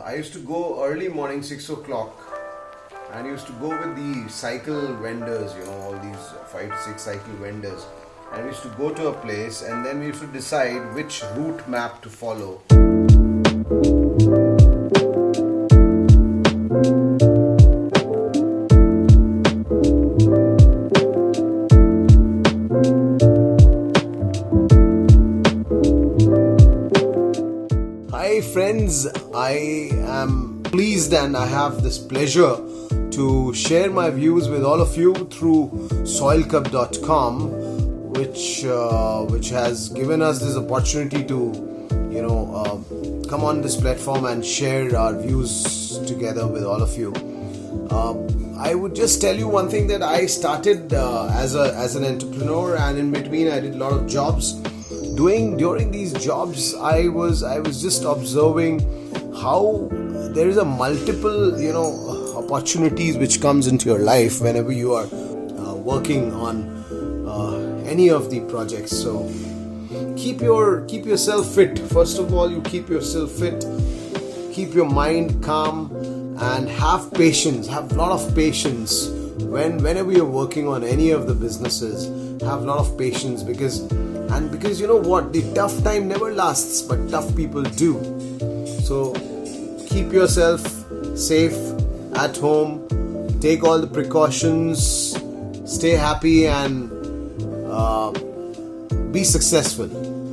I used to go early morning, 6 o'clock, and used to go with the cycle vendors, all these 5 to 6 cycle vendors. And we used to go to a place, and then we used to decide which route map to follow. Hi friends, I am pleased and I have this pleasure to share my views with all of you through soilcup.com, which has given us this opportunity to come on this platform and share our views together with all of you. I would just tell you one thing, that I started as an entrepreneur, and in between I did a lot of jobs. During these jobs, I was just observing how there is a multiple opportunities which comes into your life whenever you are working on any of the projects. So keep yourself fit. First of all, you keep yourself fit, keep your mind calm, and have patience. Have a lot of patience whenever you're working on any of the businesses. Have a lot of patience, because you know what, the tough time never lasts, but tough people do. So keep yourself safe at home, take all the precautions, stay happy, and be successful.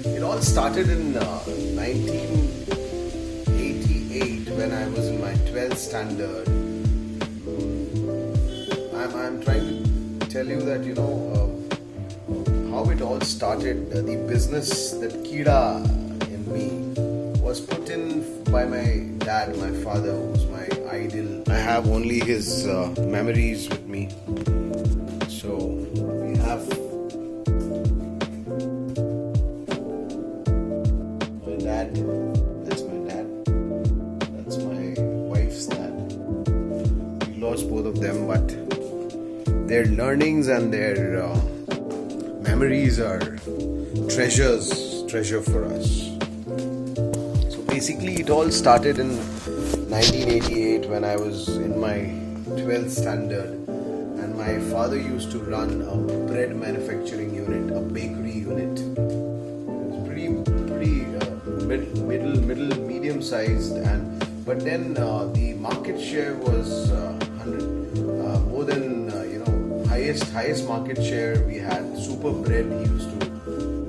It all started in 1988 when I was in my 12th standard. I'm trying to tell you that how it all started. The business, that Kida in me, was put in by my dad, my father, who was my idol. I have only his memories with me. So we have my dad. That's my dad. That's my wife's dad. We lost both of them, but their learnings and their memories are treasure for us. So basically it all started in 1988 when I was in my 12th standard, and my father used to run a bread manufacturing unit, a bakery unit. It was pretty medium sized, but then the market share was 100, more than highest market share we had. Super bread he used to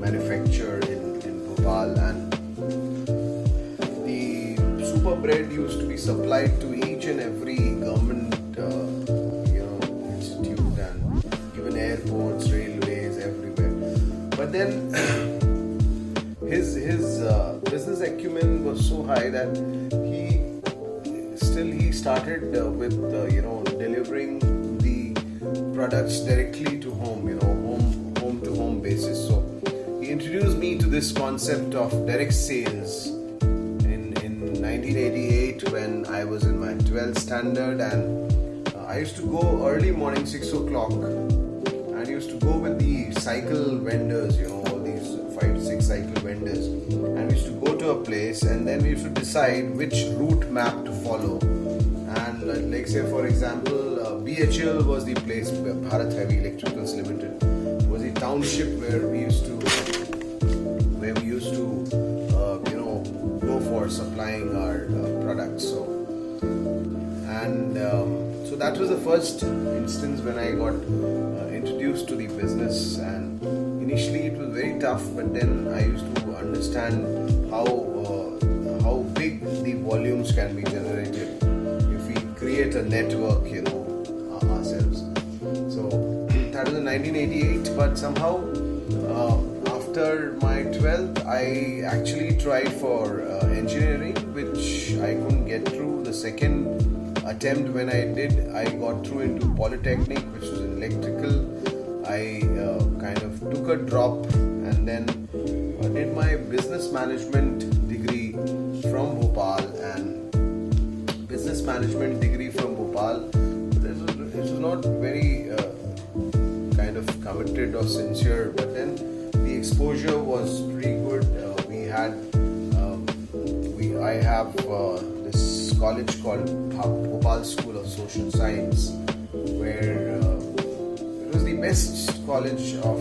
manufacture in Bhopal, and the super bread used to be supplied to each and every government institute, and even airports, railways, everywhere. But then his business acumen was so high that he started with delivering the products directly to home, home to home basis. So he introduced me to this concept of direct sales in 1988 when I was in my 12th standard, and I used to go early morning, 6 o'clock, and used to go with the cycle vendors, all these 5 to 6 cycle vendors, and we used to go to a place, and then we used to decide which route map to follow. And like say for example, BHL was the place, Bharat Heavy Electricals Limited was the township where we used to go for supplying our products. So that was the first instance when I got introduced to the business, and initially it was very tough, but then I used to understand how big the volumes can be generated if we create a network, ourselves. So that was in 1988, but somehow after my 12th I actually tried for engineering, which I couldn't get through. The second attempt when I did, I got through into Polytechnic, which was in electrical. I kind of took a drop, and then did my business management degree from Bhopal, and business management degree from Bhopal. It was not very kind of committed or sincere, but then the exposure was pretty good. I have this college called Bhopal School of Social Science, where it was the best college of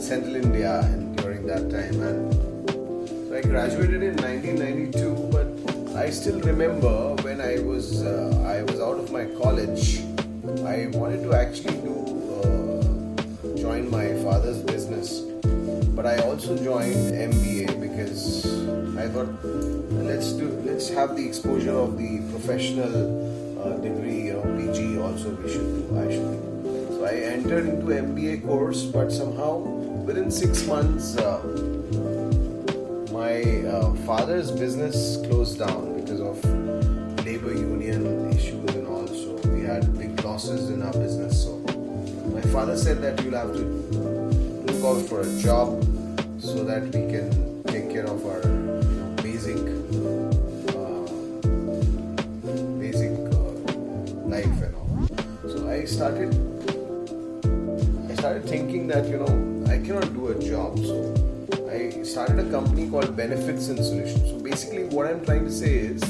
Central India during that time. And so I graduated in 1992, but I still remember when I was out of my college, I wanted to actually join my father's business, but I also joined MBA because I thought let's have the exposure of the professional degree, PG also I should do. So I entered into MBA course, but somehow within 6 months my father's business closed down because of labor union issues, and also we had big losses in our business. So my father said that you'll have to look out for a job so that we can take care of our basic life and all. So I started thinking that I cannot do a job. So I started a company called Benefits and Solutions. So basically what I'm trying to say is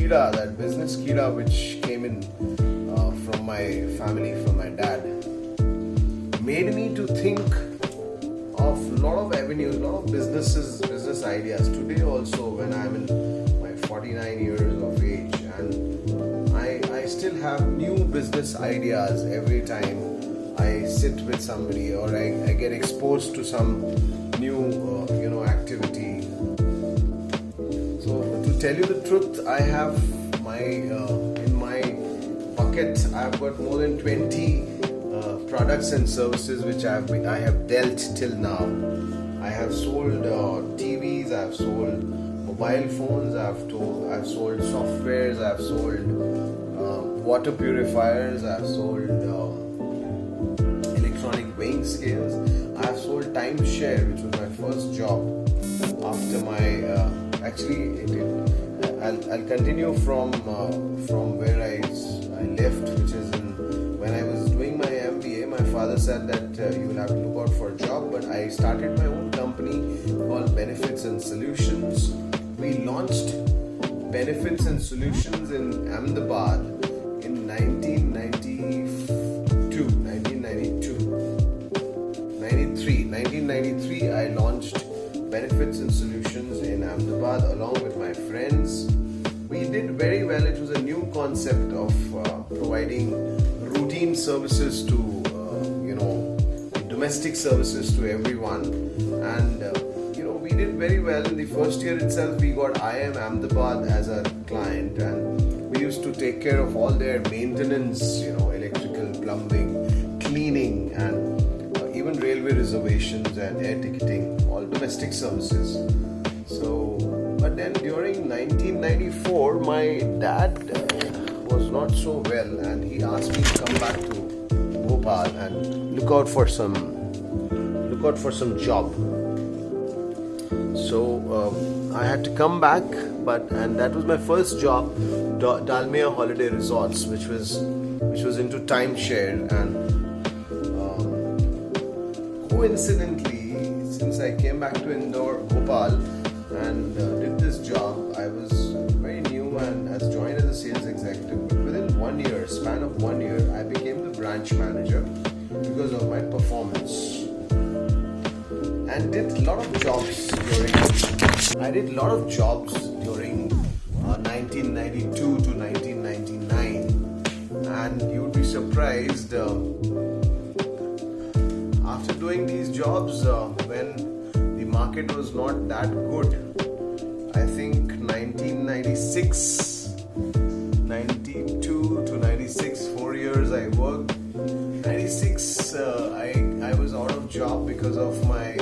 that business Kida which came in from my family, from my dad, made me to think of a lot of avenues, a lot of business ideas. Today also, when I'm in my 49 years of age, and I still have new business ideas every time I sit with somebody or I get exposed to some new activity. So to tell you the truth, I have in my bucket I've got more than 20 products and services which I have dealt till now. I have sold TVs, I have sold mobile phones, I have sold softwares, I have sold water purifiers, I have sold electronic weighing scales, I have sold timeshare, which was my first job after my I'll continue from where I left, which is when I was doing my MBA. My father said that you will have to look out for a job, but I started my own company called Benefits and Solutions. We launched Benefits and Solutions in Ahmedabad in 1993. I launched Benefits and Solutions in Ahmedabad along with my friends. We did very well. It was a new concept of providing routine services to domestic services to everyone, and we did very well. In the first year itself, we got IM Ahmedabad as a client, and we used to take care of all their maintenance, electrical, plumbing, cleaning, and even railway reservations and air ticketing, all domestic services. So, but then during 1994, my dad was not so well, and he asked me to come back to Bhopal and look out for some job. So I had to come back, and that was my first job, Dalmia Holiday Resorts, which was into timeshare. And coincidentally, since I came back to Indore, Bhopal, and did this job, I was very new and joined as a sales executive. But within span of 1 year, I became the branch manager because of my performance, and did a lot of jobs during 1992 to 1999, and you would be surprised after doing these jobs when the market was not that good. I think 92 to 96, 4 years I worked. 96, I was out of job because of my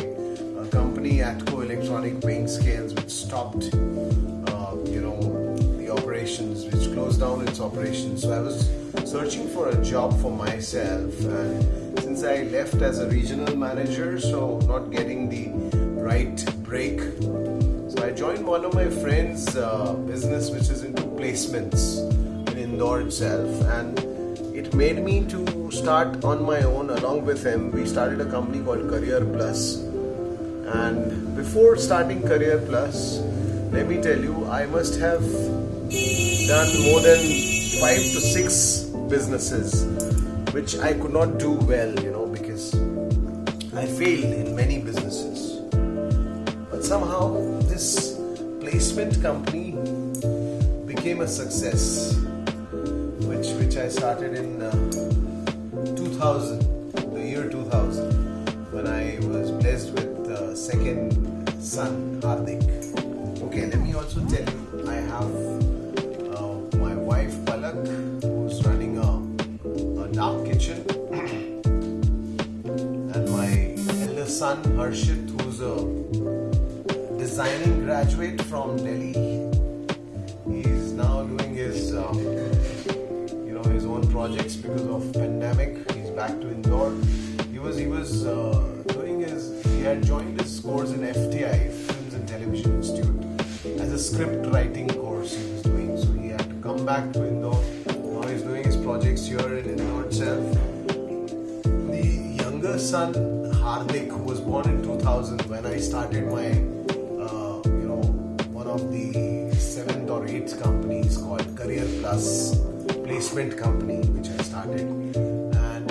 company Atco Electronic Weighing Scales, which stopped the operations, which closed down its operations. So I was searching for a job for myself, and since I left as a regional manager, so not getting the right break, so I joined one of my friends' business, which is into placements in Indore itself, and it made me to start on my own along with him. We started a company called Career Plus, And before starting Career Plus, let me tell you, I must have done more than 5 to 6 businesses, which I could not do well, because I failed in many businesses. But somehow this placement company became a success, which I started in 2000, the year 2000, when I was blessed with second son, Hardik. Okay, let me also tell you, I have my wife Palak, who's running a dark kitchen, and my elder son Harshit, who's a designing graduate from Delhi. He's now doing his his own projects because of pandemic. He's back to Indore. He had joined his course in FTI, Films and Television Institute, as a script writing course he was doing. So he had to come back to Indore. Now he's doing his projects here in Indore itself. The younger son, Hardik, who was born in 2000, when I started my, one of the 7th or 8th companies called Career Plus Placement Company, which I started. And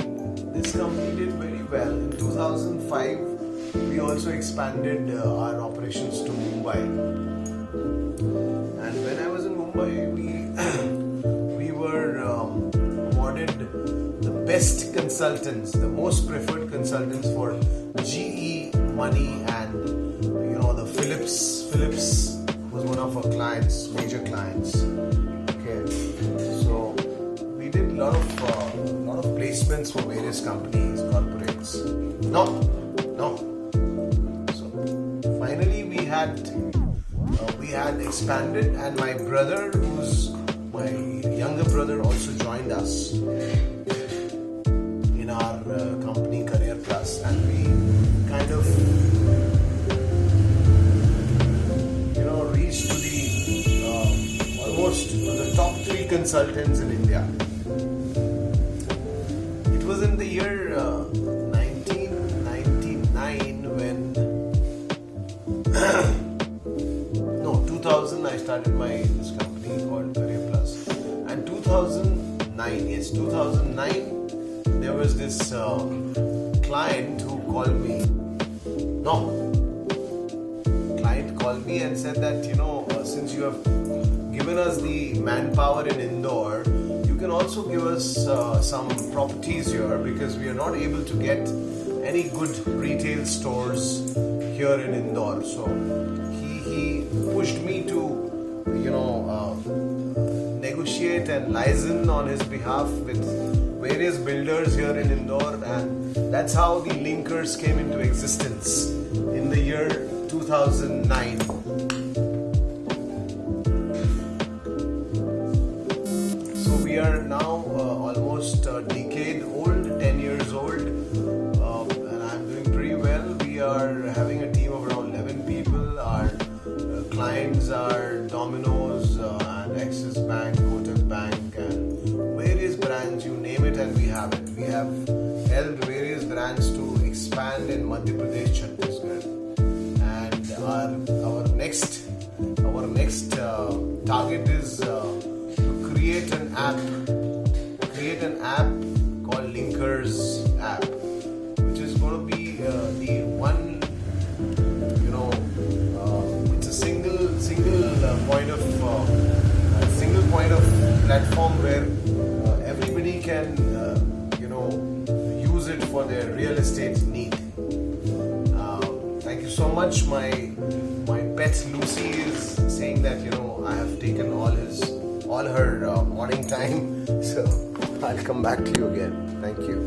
this company did very well. In 2005, we also expanded our operations to Mumbai. And when I was in Mumbai, we were awarded the best consultants, the most preferred consultants for GE Money and the Philips. Philips was one of our clients, major clients. Okay, so we did a lot of placements for various companies, corporates. No. So finally we had expanded, and my brother, who's my younger brother, also joined us in our company Career Plus, and we kind of reached to the almost the top 3 consultants in India. It was in the year 1999 when 2000 I started this company called Career Plus, and 2009 there was this client who called me. Client called me and said that since you have given us the manpower in Indore, you can also give us some properties here, because we are not able to get any good retail stores here in Indore. So he pushed me to negotiate and liaison on his behalf with various builders here in Indore, and that's how the linkers came into existence in the year 2009. So we are now almost a decade old, 10 years old, and I'm doing pretty well. We are having a team of around 11 people. Our clients are Domino's and Axis Bank, Kotak Bank, and various brands, you name it, and we have it. We have helped various brands to expand in Madhya Pradesh, Chhattisgarh, and our next target is to create an app called Linkers app, which is going to be the one. It's a single point of platform where everybody can use it for their real estate need. Thank you so much. My pet Lucy is saying that I have taken all her morning time, so I'll come back to you again. Thank you.